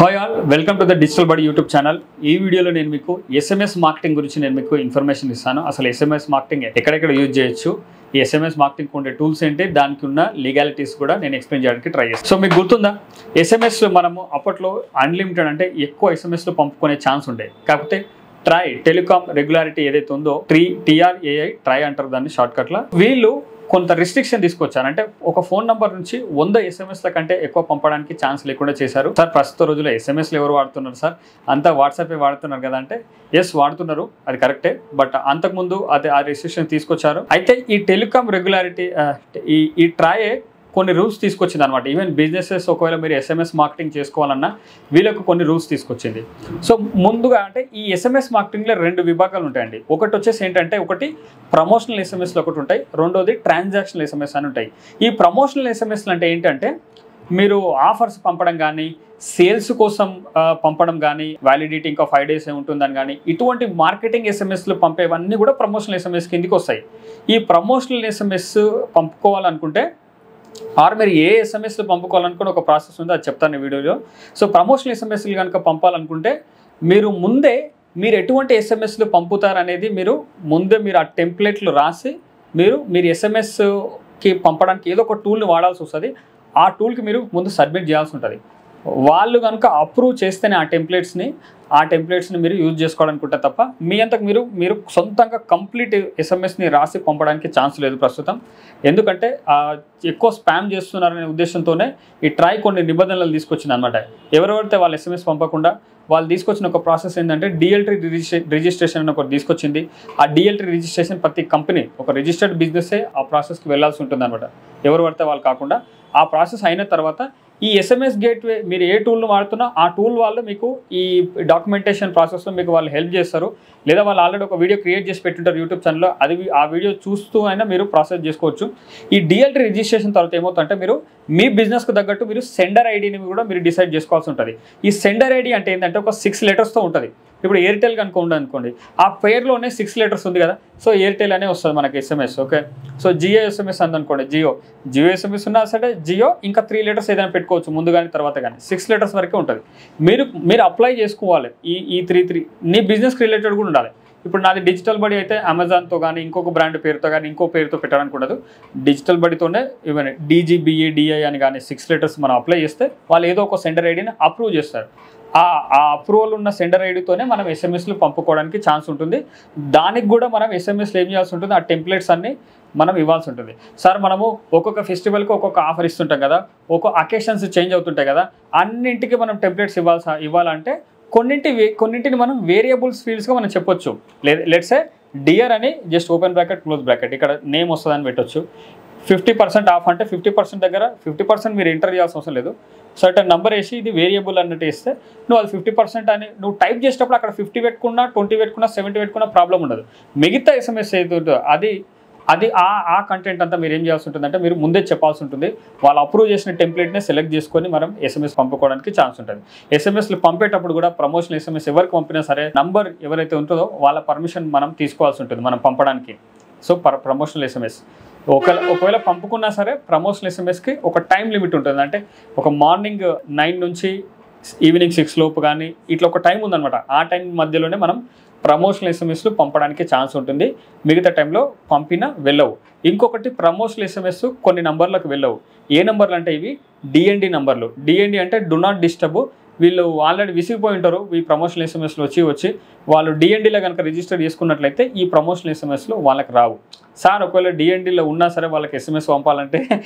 Hi all, welcome to the digital బడి YouTube channel. ఈ వీడియోలో నేను మీకు ఎస్ఎంఎస్ మార్కెటింగ్ గురించి నేను మీకు ఇన్ఫర్మేషన్ ఇస్తాను. అసలు ఎస్ఎంఎస్ మార్కెటింగ్ ఎక్కడెక్కడ యూజ్ చేయొచ్చు, ఈ ఎస్ఎంఎస్ మార్కెటింగ్ ఉండే టూల్స్ ఏంటి, దానికి ఉన్న లీగాలిటీస్ కూడా నేను ఎక్స్ప్లెయిన్ చేయడానికి ట్రై చేస్తాను. సో మీకు గుర్తుందా, ఎస్ఎంఎస్ మనము అప్పట్లో అన్లిమిటెడ్ అంటే ఎక్కువ ఎస్ఎంఎస్లో పంపుకునే ఛాన్స్ ఉండే. కాకపోతే ట్రై టెలికామ్ రెగ్యులారిటీ ఏదైతే ఉందో TRAI ట్రై అంటారు దాన్ని షార్ట్కట్లో. వీళ్ళు కొంత రిస్ట్రిక్షన్ తీసుకొచ్చారు. అంటే ఒక ఫోన్ నెంబర్ నుంచి 100 ఎస్ఎంఎస్ల కంటే ఎక్కువ పంపడానికి ఛాన్స్ లేకుండా చేశారు. సార్ ప్రస్తుత రోజుల్లో ఎస్ఎంఎస్లు ఎవరు వాడుతున్నారు సార్, అంతా వాట్సాపే వాడుతున్నారు కదా అంటే ఎస్ వాడుతున్నారు, అది కరెక్టే. బట్ అంతకుముందు ఆ రిస్ట్రిక్షన్ తీసుకొచ్చారు. అయితే ఈ టెలికామ్ రెగ్యులారిటీ ఈ ట్రాయే కొన్ని రూల్స్ తీసుకొచ్చింది అనమాట. ఈవెన్ బిజినెసెస్ ఒకవేళ మీరు ఎస్ఎంఎస్ మార్కెటింగ్ చేసుకోవాలన్నా వీళ్ళకు కొన్ని రూల్స్ తీసుకొచ్చింది. సో ముందుగా అంటే ఈ ఎస్ఎంఎస్ మార్కెటింగ్లో 2 విభాగాలు ఉంటాయండి. ఒకటి వచ్చేసి ఏంటంటే, ఒకటి ప్రమోషనల్ ఎస్ఎంఎస్లు ఒకటి ఉంటాయి, రెండోది ట్రాన్సాక్షనల్ ఎస్ఎంఎస్ అని ఉంటాయి. ఈ ప్రమోషనల్ ఎస్ఎంఎస్లు అంటే ఏంటంటే, మీరు ఆఫర్స్ పంపడం కానీ, సేల్స్ కోసం పంపడం కానీ, వ్యాలిడిటీ ఇంకా 5 days ఉంటుందని కానీ, ఇటువంటి మార్కెటింగ్ ఎస్ఎంఎస్లు పంపేవన్నీ కూడా ప్రమోషనల్ ఎస్ఎంఎస్ కిందికి వస్తాయి. ఈ ప్రమోషనల్ ఎస్ఎంఎస్ పంపుకోవాలనుకుంటే ఆర్ మీరు ఏ ఎస్ఎంఎస్లు పంపుకోవాలనుకుని ఒక ప్రాసెస్ ఉంది, అది చెప్తాను ఈ వీడియోలో. సో ప్రమోషనల్ ఎస్ఎంఎస్లు కనుక పంపాలనుకుంటే మీరు ఎటువంటి ఎస్ఎంఎస్లు పంపుతారనేది మీరు ఆ టెంప్లెట్లు రాసి మీరు ఎస్ఎంఎస్కి పంపడానికి ఏదో ఒక టూల్ని వాడాల్సి వస్తుంది. ఆ టూల్కి మీరు ముందు సబ్మిట్ చేయాల్సి ఉంటుంది. వాళ్ళు కనుక అప్రూవ్ చేస్తేనే ఆ టెంప్లెట్స్ని మీరు యూజ్ చేసుకోవాలనుకుంటే తప్ప మీ అంతకు మీరు సొంతంగా కంప్లీట్ ఎస్ఎంఎస్ని రాసి పంపడానికి ఛాన్స్ లేదు ప్రస్తుతం. ఎందుకంటే ఎక్కువ స్పామ్ చేస్తున్నారనే ఉద్దేశంతోనే ఈ ట్రై కొన్ని నిబంధనలు తీసుకొచ్చింది అనమాట. ఎవరెవరితే వాళ్ళు ఎస్ఎంఎస్ పంపకుండా వాళ్ళు తీసుకొచ్చిన ఒక ప్రాసెస్ ఏంటంటే DLT రిజిస్ట్రేషన్ అని ఒకటి తీసుకొచ్చింది. ఆ DLT రిజిస్ట్రేషన్ ప్రతి కంపెనీ ఒక రిజిస్టర్డ్ బిజినెస్సే ఆ ప్రాసెస్కి వెళ్ళాల్సి ఉంటుంది అనమాట, ఎవరు పడితే వాళ్ళు కాకుండా. ఆ ప్రాసెస్ అయిన తర్వాత ఈ ఎస్ఎంఎస్ గేట్వే మీరు ఏ టూల్ను వాడుతున్నా ఆ టూల్ వాళ్ళు మీకు ఈ డాక్యుమెంటేషన్ ప్రాసెస్లో మీకు వాళ్ళు హెల్ప్ చేస్తారు. లేదా వాళ్ళు ఆల్రెడీ ఒక వీడియో క్రియేట్ చేసి పెట్టుంటారు యూట్యూబ్ ఛానల్లో, ఆ వీడియో చూస్తూ అయినా మీరు ప్రాసెస్ చేసుకోవచ్చు. ఈ DLT రిజిస్ట్రేషన్ తర్వాత ఏమవుతుందంటే, మీరు మీ బిజినెస్కు తగ్గట్టు మీరు సెండర్ ఐడిని కూడా మీరు డిసైడ్ చేసుకోవాల్సి ఉంటుంది. ఈ సెండర్ ఐడి అంటే ఏంటంటే ఒక 6 letersతో ఉంటుంది. ఇప్పుడు ఎయిర్టెల్ కనుక ఉండనుకోండి, ఆ పేరులోనే 6 letters ఉంది కదా, సో ఎయిర్టెల్ అనే వస్తుంది మనకి SMS. Okay, so Jio SMS అందనుకోండి, జియో ఎస్ఎంఎస్ ఉన్నా సరే జియో ఇంకా 3 letters ఏదైనా పెట్టుకోవచ్చు, ముందు కానీ తర్వాత కానీ. 6 letters వరకే ఉంటుంది. మీరు అప్లై చేసుకోవాలి ఈ 3 నీ బిజినెస్కి రిలేటెడ్ కూడా ఉండాలి. ఇప్పుడు నాది డిజిటల్ బడి అయితే అమెజాన్తో కానీ ఇంకొక బ్రాండ్ పేరుతో కానీ ఇంకో పేరుతో పెట్టడానికి ఉండదు. డిజిటల్ బడితోనే ఈవెన్ DGBADI అని కానీ 6 letters మనం అప్లై చేస్తే వాళ్ళు ఏదో ఒక సెండర్ ఐడిని అప్రూవ్ చేస్తారు. ఆ అప్రూవల్ ఉన్న సెండర్ ఐడితోనే మనం ఎస్ఎంఎస్లు పంపుకోవడానికి ఛాన్స్ ఉంటుంది. దానికి కూడా మనం ఎస్ఎంఎస్లు ఏం చేయాల్సి ఉంటుంది, ఆ టెంప్లెట్స్ అన్నీ మనం ఇవ్వాల్సి ఉంటుంది. సార్ మనము ఒక్కొక్క ఫెస్టివల్కి ఒక్కొక్క ఆఫర్ ఇస్తుంటాం కదా, ఒక్కొక్క అకేషన్స్ చేంజ్ అవుతుంటాయి కదా, అన్నింటికి మనం టెంప్లెట్స్ ఇవ్వాలంటే కొన్నింటిని మనం వేరియబుల్స్ ఫీల్డ్స్గా మనం చెప్పొచ్చు. లెట్సే డియర్ అని just open bracket close bracket ఇక్కడ నేమ్ వస్తుందని పెట్టొచ్చు. 50% ఆఫ్ అంటే 50% దగ్గర 50% మీరు ఎంటర్ చేయాల్సిన అవసరం లేదు. సర్టన్ నెంబర్ వేసి ఇది వేరియబుల్ అన్నట్టు వేస్తే నువ్వు అది 50% అని నువ్వు టైప్ చేసేటప్పుడు అక్కడ 50 పెట్టుకున్నా, 20 పెట్టుకున్నా, 70 పెట్టుకున్నా ప్రాబ్లం ఉండదు. మిగతా ఎస్ఎంఎస్ ఏది ఉంటుందో అది ఆ కంటెంట్ అంతా మీరు ఏం చేయాల్సి ఉంటుందంటే మీరు ముందే చెప్పాల్సి ఉంటుంది. వాళ్ళు అప్రూవ్ చేసిన టెంప్లెట్ని సెలెక్ట్ చేసుకొని మనం ఎస్ఎంఎస్ పంపుకోవడానికి ఛాన్స్ ఉంటుంది. ఎస్ఎంఎస్లు పంపేటప్పుడు కూడా ప్రమోషనల్ ఎస్ఎంఎస్ ఎవరికి పంపినా సరే నంబర్ ఎవరైతే ఉంటుందో వాళ్ళ పర్మిషన్ మనం తీసుకోవాల్సి ఉంటుంది మనం పంపడానికి. సో ప్రమోషనల్ ఎస్ఎంఎస్ ఒకవేళ పంపుకున్నా సరే ప్రమోషనల్ ఎస్ఎంఎస్కి ఒక టైం లిమిట్ ఉంటుంది. అంటే ఒక మార్నింగ్ 9 నుంచి ఈవినింగ్ 6 లోపు కానీ ఇట్లా ఒక టైం ఉందన్నమాట. ఆ టైం మధ్యలోనే మనం ప్రమోషనల్ ఎస్ఎంఎస్లు పంపడానికి ఛాన్స్ ఉంటుంది. మిగతా టైంలో పంపినా వెళ్ళవు. ఇంకొకటి ప్రమోషనల్ ఎస్ఎంఎస్ కొన్ని నంబర్లకు వెళ్ళవు. ఏ నంబర్లు అంటే ఇవి DND నంబర్లు. DND అంటే డు నాట్ డిస్టర్బ్. వీళ్ళు ఆల్రెడీ విసిగిపోయి ఉంటారు ఈ ప్రమోషనల్ ఎస్ఎంఎస్లు వచ్చి వాళ్ళు DNDలో కనుక రిజిస్టర్ చేసుకున్నట్లయితే ఈ ప్రమోషనల్ ఎస్ఎంఎస్లు వాళ్ళకి రావు. సార్ ఒకవేళ DNDలో ఉన్నా సరే వాళ్ళకి ఎస్ఎంఎస్ పంపాలంటే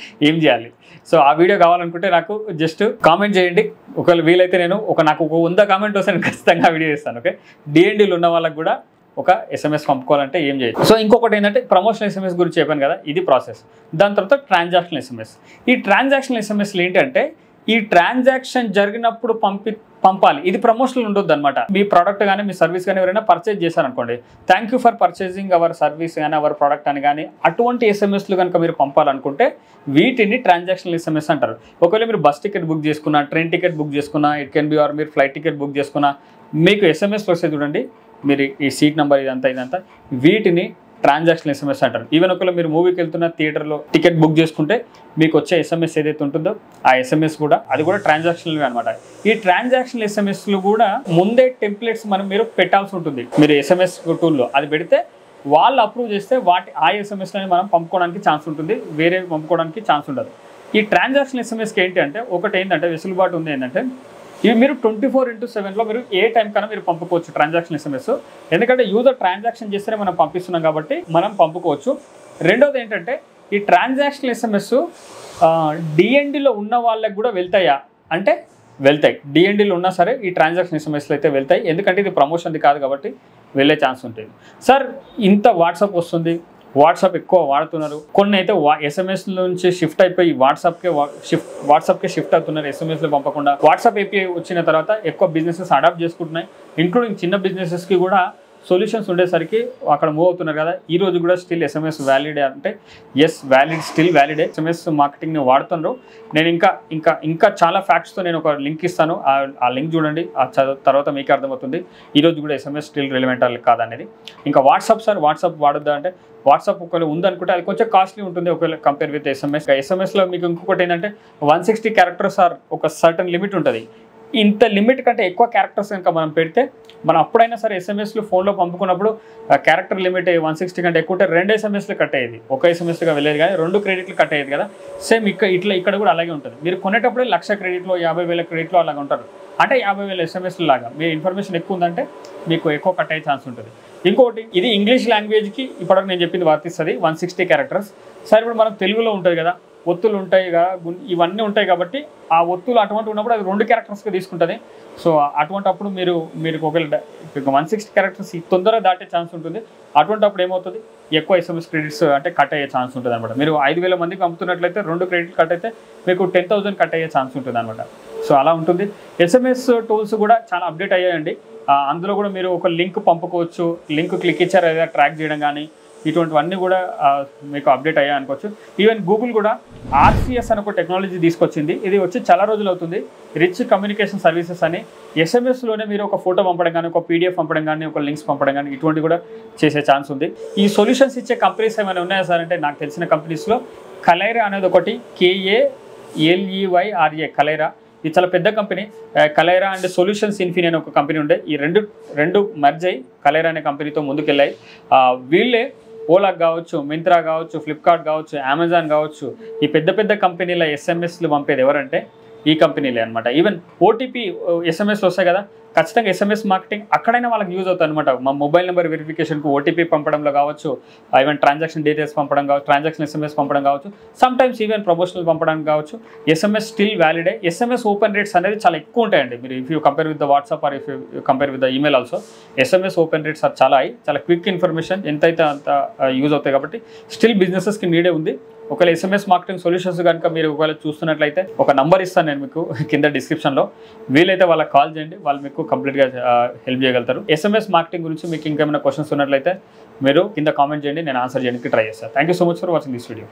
ఏం చేయాలి? సో ఆ వీడియో కావాలనుకుంటే నాకు జస్ట్ కామెంట్ చేయండి. ఒకవేళ వీలైతే నాకు ఒక 100 కామెంట్ వస్తే నేను ఖచ్చితంగా వీడియో చేస్తాను. ఓకే, DNDలో ఉన్న వాళ్ళకి కూడా ఒక ఎస్ఎంఎస్ పంపుకోవాలంటే ఏం చేయాలి? సో ఇంకొకటి ఏంటంటే ప్రమోషనల్ ఎస్ఎంఎస్ గురించి చెప్పాను కదా, ఇది ప్రాసెస్. దాని తర్వాత ట్రాన్సాక్షనల్ ఎస్ఎంఎస్. ఈ ట్రాన్సాక్షనల్ ఎస్ఎంఎస్లు ఏంటంటే ఈ ట్రాన్సాక్షన్ జరిగినప్పుడు పంపాలి. ఇది ప్రమోషనల్ ఉండొద్దు అనమాట. మీ ప్రోడక్ట్ కానీ మీ సర్వీస్ కానీ ఎవరైనా పర్చేజ్ చేశారనుకోండి, thank you for purchasing our service కానీ అవర్ ప్రోడక్ట్ అని కానీ అటువంటి ఎస్ఎంఎస్లు కనుక మీరు పంపాలనుకుంటే వీటిని ట్రాన్సాక్షనల్ ఎస్ఎంఎస్ అంటారు. ఒకవేళ మీరు బస్ టికెట్ బుక్ చేసుకున్నా, ట్రైన్ టికెట్ బుక్ చేసుకున్నా, ఇట్ కెన్ బి ఆర్ మీరు ఫ్లైట్ టికెట్ బుక్ చేసుకున్నా, మీకు ఎస్ఎంఎస్లు వస్తే చూడండి, మీరు ఈ సీట్ నెంబర్ ఇదంతా వీటిని ట్రాన్సాక్షన్ ఎస్ఎంఎస్ అంటారు. ఈవెన్ ఒకవేళ మీరు మూవీకి వెళ్తున్న థియేటర్లో టికెట్ బుక్ చేసుకుంటే మీకు వచ్చే ఎస్ఎంఎస్ ఏదైతే ఉంటుందో ఆ ఎస్ఎంఎస్ కూడా అది కూడా ట్రాన్సాక్షన్లు అనమాట. ఈ ట్రాన్సాక్షన్ ఎస్ఎంఎస్లు కూడా ముందే టెంప్లెట్స్ మీరు పెట్టాల్సి ఉంటుంది. మీరు ఎస్ఎంఎస్ టూల్లో అది పెడితే వాళ్ళు అప్రూవ్ చేస్తే ఆ ఎస్ఎంఎస్లని మనం పంపుకోవడానికి ఛాన్స్ ఉంటుంది, వేరే పంపుకోవడానికి ఛాన్స్ ఉండదు. ఈ ట్రాన్సాక్షన్ ఎస్ఎంఎస్కి ఏంటి అంటే ఒకటి ఏంటంటే వెసులుబాటు ఉంది ఏంటంటే ఇవి మీరు 24/7లో మీరు ఏ టైం కన్నా మీరు పంపుకోవచ్చు ట్రాన్సాక్షన్ ఎస్ఎంఎస్. ఎందుకంటే యూజర్ ట్రాన్సాక్షన్ చేస్తేనే మనం పంపిస్తున్నాం కాబట్టి మనం పంపుకోవచ్చు. రెండోది ఏంటంటే ఈ ట్రాన్సాక్షన్ ఎస్ఎంఎస్ డిఎన్డీలో ఉన్న వాళ్ళకి కూడా వెళ్తాయా అంటే వెళ్తాయి. డిఎన్డీలో ఉన్నా సరే ఈ ట్రాన్సాక్షన్ ఎస్ఎంఎస్లు అయితే వెళ్తాయి. ఎందుకంటే ఇది ప్రమోషన్ది కాదు కాబట్టి వెళ్ళే ఛాన్స్ ఉంటుంది. సార్ ఇంత వాట్సాప్ వస్తుంది, వాట్సాప్ ఎక్కువ వాడుతున్నారు, కొన్ని అయితే ఎస్ఎంఎస్ నుంచి షిఫ్ట్ అయిపోయి వాట్సాప్కే షిఫ్ట్ అవుతున్నారు, ఎస్ఎంఎస్లు పంపకుండా. వాట్సాప్ ఏపీఐ వచ్చిన తర్వాత ఎక్కువ బిజినెసెస్ అడాప్ట్ చేసుకుంటున్నాయి, ఇంక్లూడింగ్ చిన్న బిజినెసెస్కి కూడా సొల్యూషన్స్ ఉండేసరికి అక్కడ మూవ్ అవుతున్నారు కదా. ఈ రోజు కూడా స్టిల్ ఎస్ఎంఎస్ వ్యాలిడే అంటే ఎస్ వ్యాలిడ్, స్టిల్ వ్యాలిడే. ఎస్ఎంఎస్ మార్కెటింగ్ని వాడుతున్నారు. నేను ఇంకా చాలా ఫ్యాక్ట్స్తో నేను ఒక లింక్ ఇస్తాను, ఆ లింక్ చూడండి, ఆ తర్వాత మీకు అర్థమవుతుంది ఈరోజు కూడా ఎస్ఎంఎస్ స్టిల్ రిలవెంట్ కాదనేది. ఇంకా వాట్సాప్ సార్ వాట్సాప్ వాడొద్దా అంటే వాట్సాప్ ఒకవేళ ఉందనుకుంటే అది కొంచెం కాస్ట్లీ ఉంటుంది ఒకవేళ కంపేర్ విత్ ఎస్ఎంఎస్. ఎస్ఎంఎస్లో మీకు ఇంకొకటి ఏంటంటే 160 క్యారెక్టర్స్ ఆర్ ఒక సర్టన్ లిమిట్ ఉంటుంది. ఇంత లిమిట్ కంటే ఎక్కువ క్యారెక్టర్స్ కనుక మనం పెడితే మనం అప్పుడైనా సరే ఎస్ఎంఎస్లు ఫోన్లో పంపుకున్నప్పుడు క్యారెక్టర్ లిమిట్ 160 కంటే ఎక్కువ ఉంటే 2 ఎస్ఎంఎస్లు కట్ అయ్యేది, ఒక ఎస్ఎంఎస్గా వెళ్ళేది కానీ 2 క్రెడిట్లు కట్ అయ్యేది కదా. సేమ్ ఇక్కడ కూడా అలాగే ఉంటుంది. మీరు కొనేటప్పుడే 1,00,000 క్రెడిట్లో 50,000 క్రెడిట్లో అలాగ ఉంటారు. అంటే 50,000 ఎస్ఎంఎస్లు లాగా మీ ఇన్ఫర్మేషన్ ఎక్కువ ఉందంటే మీకు ఎక్కువ కట్ అయ్యే ఛాన్స్ ఉంటుంది. ఇంకోటి ఇది ఇంగ్లీష్ లాంగ్వేజ్కి ఇప్పటివరకు నేను చెప్పింది వర్తిస్తుంది 160 క్యారెక్టర్స్. సరే ఇప్పుడు మనం తెలుగులో ఉంటుంది కదా, ఒత్తులు ఉంటాయి కదా, ఇవన్నీ ఉంటాయి కాబట్టి ఆ ఒత్తులు అటువంటి ఉన్నప్పుడు అది 2 క్యారెక్టర్స్గా తీసుకుంటుంది. సో అటువంటి అప్పుడు మీరు ఒకవేళ 160 క్యారెక్టర్స్ తొందరగా దాటే ఛాన్స్ ఉంటుంది. అటువంటి అప్పుడు ఏమవుతుంది ఎక్కువ ఎస్ఎంఎస్ క్రెడిట్స్ అంటే కట్ అయ్యే ఛాన్స్ ఉంటుంది అనమాట. మీరు 5,000 మందికి పంపుతున్నట్లయితే 2 క్రెడిట్లు కట్ అయితే మీకు 10,000 కట్ అయ్యే ఛాన్స్ ఉంటుంది అనమాట. సో అలా ఉంటుంది. ఎస్ఎంఎస్ టూల్స్ కూడా చాలా అప్డేట్ అయ్యాయండి. అందులో కూడా మీరు ఒక లింక్ పంపుకోవచ్చు, లింక్ క్లిక్ ఇచ్చారు ఏదైనా ట్రాక్ చేయడం కానీ ఇటువంటివన్నీ కూడా మీకు అప్డేట్ అయ్యాయి అనుకోవచ్చు. ఈవెన్ గూగుల్ కూడా RCS అని ఒక టెక్నాలజీ తీసుకొచ్చింది. ఇది వచ్చి చాలా రోజులు అవుతుంది, రిచ్ కమ్యూనికేషన్ సర్వీసెస్ అని. ఎస్ఎంఎస్లోనే మీరు ఒక ఫోటో పంపడం కానీ, ఒక PDF పంపడం కానీ, ఒక లింక్స్ పంపడం కానీ ఇటువంటి కూడా చేసే ఛాన్స్ ఉంది. ఈ సొల్యూషన్స్ ఇచ్చే కంపెనీస్ ఏమైనా ఉన్నాయా సార్ అంటే నాకు తెలిసిన కంపెనీస్లో కలైరా అనేది ఒకటి, KALEYRA కలైరా. ఇది చాలా పెద్ద కంపెనీ. కలైరా అండ్ సొల్యూషన్స్ ఇన్ఫిని అనే ఒక కంపెనీ ఉండే. ఈ రెండు మర్జ్ అయ్యి కలైరా అనే కంపెనీతో ముందుకెళ్ళాయి. వీళ్ళే ఓలా కావచ్చు, మింత్రా కావచ్చు, ఫ్లిప్కార్ట్ కావచ్చు, అమెజాన్ కావచ్చు, ఈ పెద్ద కంపెనీల ఎస్ఎంఎస్లు పంపేది ఎవరంటే ఈ కంపెనీలే అనమాట. ఈవెన్ OTP ఎస్ఎంఎస్లు వస్తాయి కదా, ఖచ్చితంగా ఎస్ఎంఎస్ మార్కెటింగ్ అక్కడైనా వాళ్ళకి యూజ్ అవుతుంది అనమాట. మా మొబైల్ నెంబర్ వెరిఫికేషన్కు OTP పంపడంలో కావచ్చు, ఈవెన్ ట్రాన్సాక్షన్ డీటెయిల్స్ పంపడం కావచ్చు, ట్రాన్సాక్షన్ ఎస్ఎంఎస్ పంపడం కావచ్చు, సమ్టైమ్స్ ఈవెన్ ప్రమోషనల్ పంపడానికి కావచ్చు. ఎస్ఎంఎస్ స్టిల్ వ్యాలిడే. ఎస్ఎంఎస్ ఓపెన్ రేట్స్ అనేది చాలా ఎక్కువ ఉంటాయండి. మీరు if you compare with the WhatsApp or if you compare with the email also, SMS open rates are చాలా హై. చాలా క్విక్ ఇన్ఫర్మేషన్ ఎంతైతే అంత యూజ్ అవుతాయి కాబట్టి స్టిల్ బిజినెసెస్కి నీడే ఉంది. ఒకవేళ ఎస్ఎంఎస్ మార్కెటింగ్ సొల్యూషన్స్ కనుక మీరు ఒకవేళ చూస్తున్నట్లయితే ఒక నంబర్ ఇస్తాను నేను మీకు కింద డిస్క్రిప్షన్లో, వీలైతే వాళ్ళకి కాల్ చేయండి, వాళ్ళు మీకు కంప్లీట్గా హెల్ప్ చేయగలుగుతారు. ఎస్ఎంఎస్ మార్కెటింగ్ గురించి మీకు ఇంకేమైనా క్వశ్చన్స్ ఉన్నట్లయితే మీరు కింద కామెంట్ చేయండి, నేను ఆన్సర్ చేయడానికి ట్రై చేస్తాను. Thank you so much for watching this video.